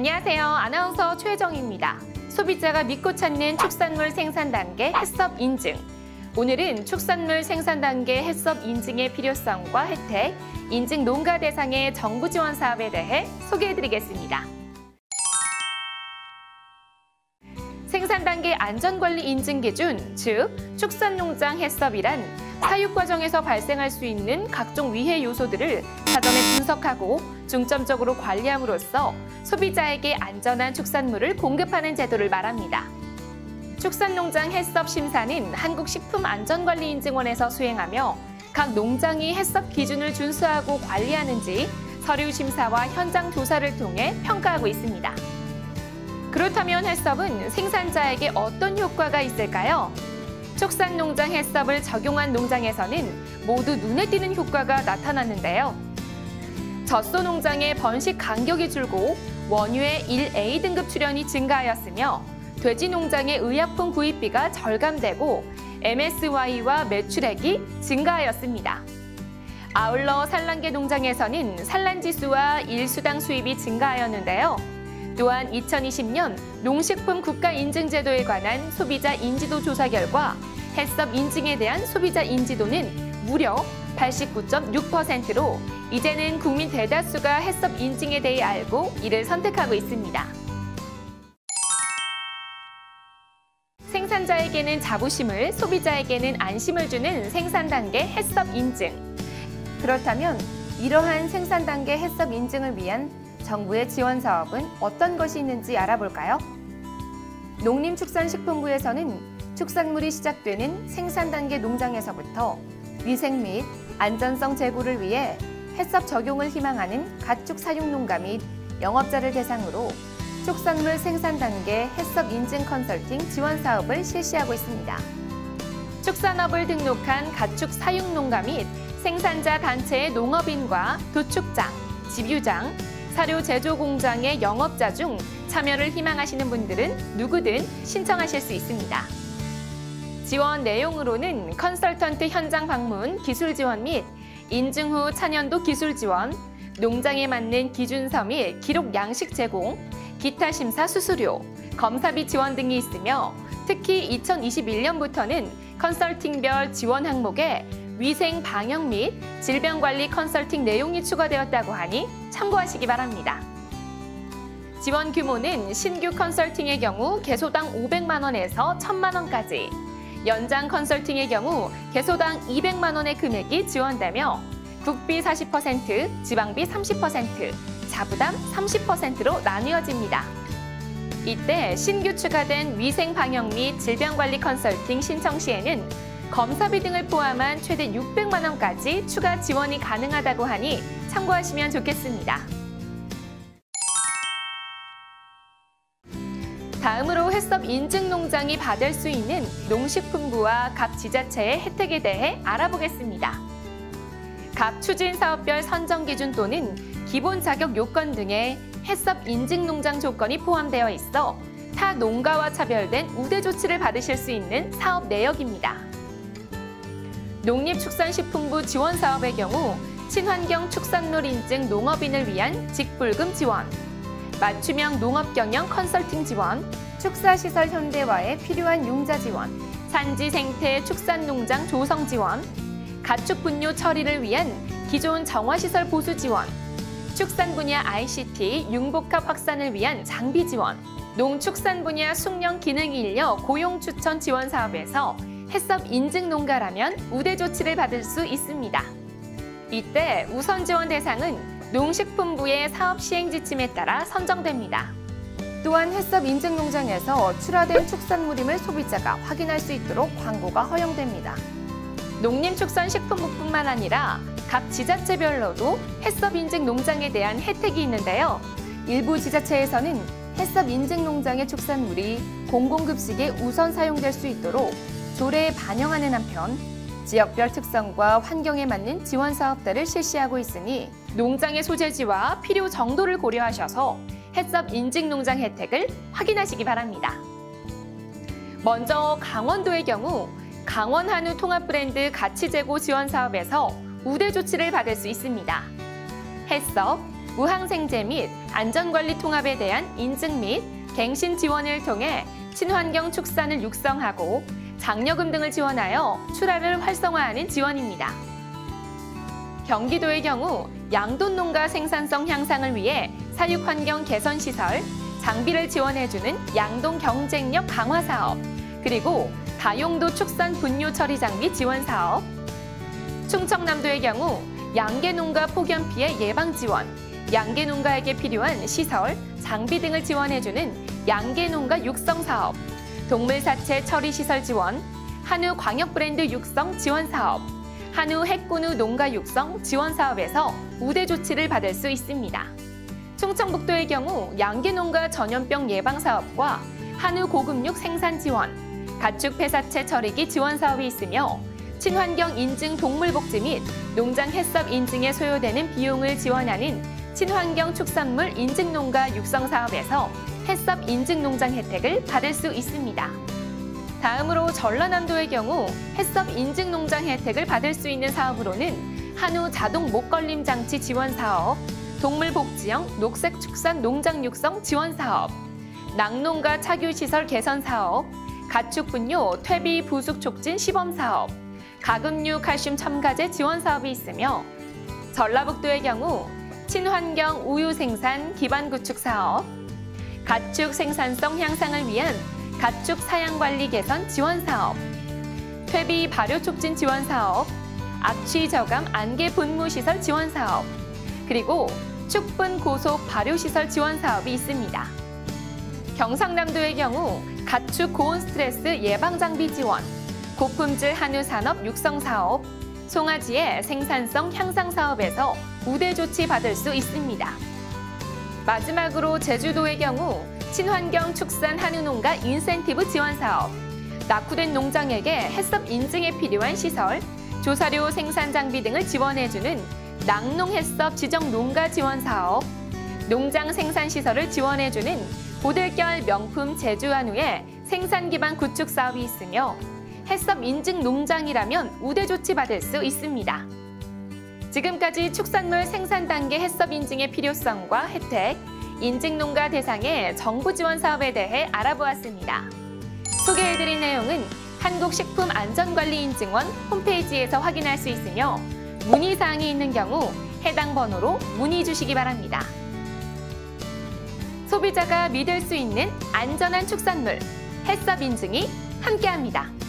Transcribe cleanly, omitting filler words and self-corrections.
안녕하세요. 아나운서 최정입니다. 소비자가 믿고 찾는 축산물 생산 단계 해썹 인증. 오늘은 축산물 생산 단계 해썹 인증의 필요성과 혜택, 인증 농가 대상의 정부 지원 사업에 대해 소개해드리겠습니다. 생산 단계 안전관리 인증 기준, 즉 축산농장 해썹이란 사육 과정에서 발생할 수 있는 각종 위해 요소들을 사전에 분석하고 중점적으로 관리함으로써 소비자에게 안전한 축산물을 공급하는 제도를 말합니다. 축산농장 해썹 심사는 한국식품안전관리인증원에서 수행하며 각 농장이 해썹 기준을 준수하고 관리하는지 서류 심사와 현장 조사를 통해 평가하고 있습니다. 그렇다면 해썹은 생산자에게 어떤 효과가 있을까요? 축산농장 해썹을 적용한 농장에서는 모두 눈에 띄는 효과가 나타났는데요. 젖소 농장의 번식 간격이 줄고 원유의 1A 등급 출현이 증가하였으며 돼지 농장의 의약품 구입비가 절감되고 MSY와 매출액이 증가하였습니다. 아울러 산란계 농장에서는 산란지수와 일수당 수입이 증가하였는데요. 또한 2020년 농식품 국가인증제도에 관한 소비자 인지도 조사 결과 해썹 인증에 대한 소비자 인지도는 무려 89.6%로 이제는 국민 대다수가 해썹 인증에 대해 알고 이를 선택하고 있습니다. 생산자에게는 자부심을, 소비자에게는 안심을 주는 생산 단계 해썹 인증. 그렇다면 이러한 생산 단계 해썹 인증을 위한 정부의 지원 사업은 어떤 것이 있는지 알아볼까요? 농림축산식품부에서는 축산물이 시작되는 생산 단계 농장에서부터 위생 및 안전성 제고를 위해 해썹 적용을 희망하는 가축 사육 농가 및 영업자를 대상으로 축산물 생산 단계 해썹 인증 컨설팅 지원 사업을 실시하고 있습니다. 축산업을 등록한 가축 사육 농가 및 생산자 단체의 농업인과 도축장, 집유장, 사료 제조 공장의 영업자 중 참여를 희망하시는 분들은 누구든 신청하실 수 있습니다. 지원 내용으로는 컨설턴트 현장 방문, 기술 지원 및 인증 후 차년도 기술 지원, 농장에 맞는 기준서 및 기록 양식 제공, 기타 심사 수수료, 검사비 지원 등이 있으며 특히 2021년부터는 컨설팅별 지원 항목에 위생 방역 및 질병관리 컨설팅 내용이 추가되었다고 하니 참고하시기 바랍니다. 지원 규모는 신규 컨설팅의 경우 개소당 500만 원에서 1000만 원까지, 연장 컨설팅의 경우 개소당 200만 원의 금액이 지원되며 국비 40%, 지방비 30%, 자부담 30%로 나뉘어집니다. 이때 신규 추가된 위생 방역 및 질병관리 컨설팅 신청 시에는 검사비 등을 포함한 최대 600만 원까지 추가 지원이 가능하다고 하니 참고하시면 좋겠습니다. 다음으로 해썹 인증 농장이 받을 수 있는 농식품부와 각 지자체의 혜택에 대해 알아보겠습니다. 각 추진사업별 선정 기준 또는 기본 자격 요건 등의 해썹 인증 농장 조건이 포함되어 있어 타 농가와 차별된 우대 조치를 받으실 수 있는 사업 내역입니다. 농림축산식품부 지원 사업의 경우 친환경 축산물 인증 농업인을 위한 직불금 지원, 맞춤형 농업경영 컨설팅 지원, 축사시설 현대화에 필요한 융자 지원, 산지 생태 축산농장 조성 지원, 가축 분뇨 처리를 위한 기존 정화시설 보수 지원, 축산 분야 ICT 융복합 확산을 위한 장비 지원, 농축산 분야 숙련 기능 인력 고용 추천 지원 사업에서 해썹 인증 농가라면 우대 조치를 받을 수 있습니다. 이때 우선 지원 대상은 농식품부의 사업 시행 지침에 따라 선정됩니다. 또한 해썹 인증 농장에서 출하된 축산물임을 소비자가 확인할 수 있도록 광고가 허용됩니다. 농림축산식품부뿐만 아니라 각 지자체별로도 해썹 인증 농장에 대한 혜택이 있는데요. 일부 지자체에서는 해썹 인증 농장의 축산물이 공공급식에 우선 사용될 수 있도록 조례에 반영하는 한편 지역별 특성과 환경에 맞는 지원 사업들을 실시하고 있으니 농장의 소재지와 필요 정도를 고려하셔서 해썹 인증 농장 혜택을 확인하시기 바랍니다. 먼저 강원도의 경우 강원 한우 통합 브랜드 가치 제고 지원 사업에서 우대 조치를 받을 수 있습니다. 해썹, 무항생제 및 안전관리 통합에 대한 인증 및 갱신 지원을 통해 친환경 축산을 육성하고 장려금 등을 지원하여 출하를 활성화하는 지원입니다. 경기도의 경우 양돈 농가 생산성 향상을 위해 사육환경 개선 시설, 장비를 지원해주는 양돈 경쟁력 강화 사업, 그리고 다용도 축산 분뇨 처리 장비 지원 사업, 충청남도의 경우 양계농가 폭염 피해 예방 지원, 양계농가에게 필요한 시설, 장비 등을 지원해주는 양계농가 육성 사업, 동물 사체 처리 시설 지원, 한우 광역 브랜드 육성 지원 사업, 한우 핵군우 농가 육성 지원 사업에서 우대 조치를 받을 수 있습니다. 충청북도의 경우 양계농가 전염병 예방 사업과 한우 고급육 생산 지원, 가축 폐사체 처리기 지원 사업이 있으며 친환경 인증 동물복지 및 농장 햇섭 인증에 소요되는 비용을 지원하는 친환경 축산물 인증 농가 육성 사업에서 햇섭 인증 농장 혜택을 받을 수 있습니다. 다음으로 전라남도의 경우 햇섭 인증 농장 혜택을 받을 수 있는 사업으로는 한우 자동 목걸림 장치 지원 사업, 동물복지형 녹색 축산 농장 육성 지원 사업, 낙농가 착유시설 개선 사업, 가축 분뇨 퇴비 부숙 촉진 시범 사업, 가금류 칼슘 첨가제 지원 사업이 있으며 전라북도의 경우 친환경 우유 생산 기반 구축 사업, 가축 생산성 향상을 위한 가축 사양 관리 개선 지원 사업, 퇴비 발효 촉진 지원 사업, 악취 저감 안개 분무 시설 지원 사업, 그리고 축분 고속 발효 시설 지원 사업이 있습니다. 경상남도의 경우 가축 고온 스트레스 예방 장비 지원, 고품질 한우 산업 육성 사업, 송아지의 생산성 향상 사업에서 우대 조치 받을 수 있습니다. 마지막으로 제주도의 경우 친환경 축산 한우 농가 인센티브 지원 사업, 낙후된 농장에게 햇섭 인증에 필요한 시설, 조사료 생산 장비 등을 지원해주는 낙농 햇섭 지정 농가 지원 사업, 농장 생산 시설을 지원해주는 고들결 명품 제주 한우의 생산 기반 구축 사업이 있으며 햇섭 인증 농장이라면 우대 조치 받을 수 있습니다. 지금까지 축산물 생산 단계 햇섭 인증의 필요성과 혜택, 인증 농가 대상의 정부 지원 사업에 대해 알아보았습니다. 소개해드린 내용은 한국식품안전관리인증원 홈페이지에서 확인할 수 있으며 문의사항이 있는 경우 해당 번호로 문의 주시기 바랍니다. 소비자가 믿을 수 있는 안전한 축산물, 햇섭 인증이 함께합니다.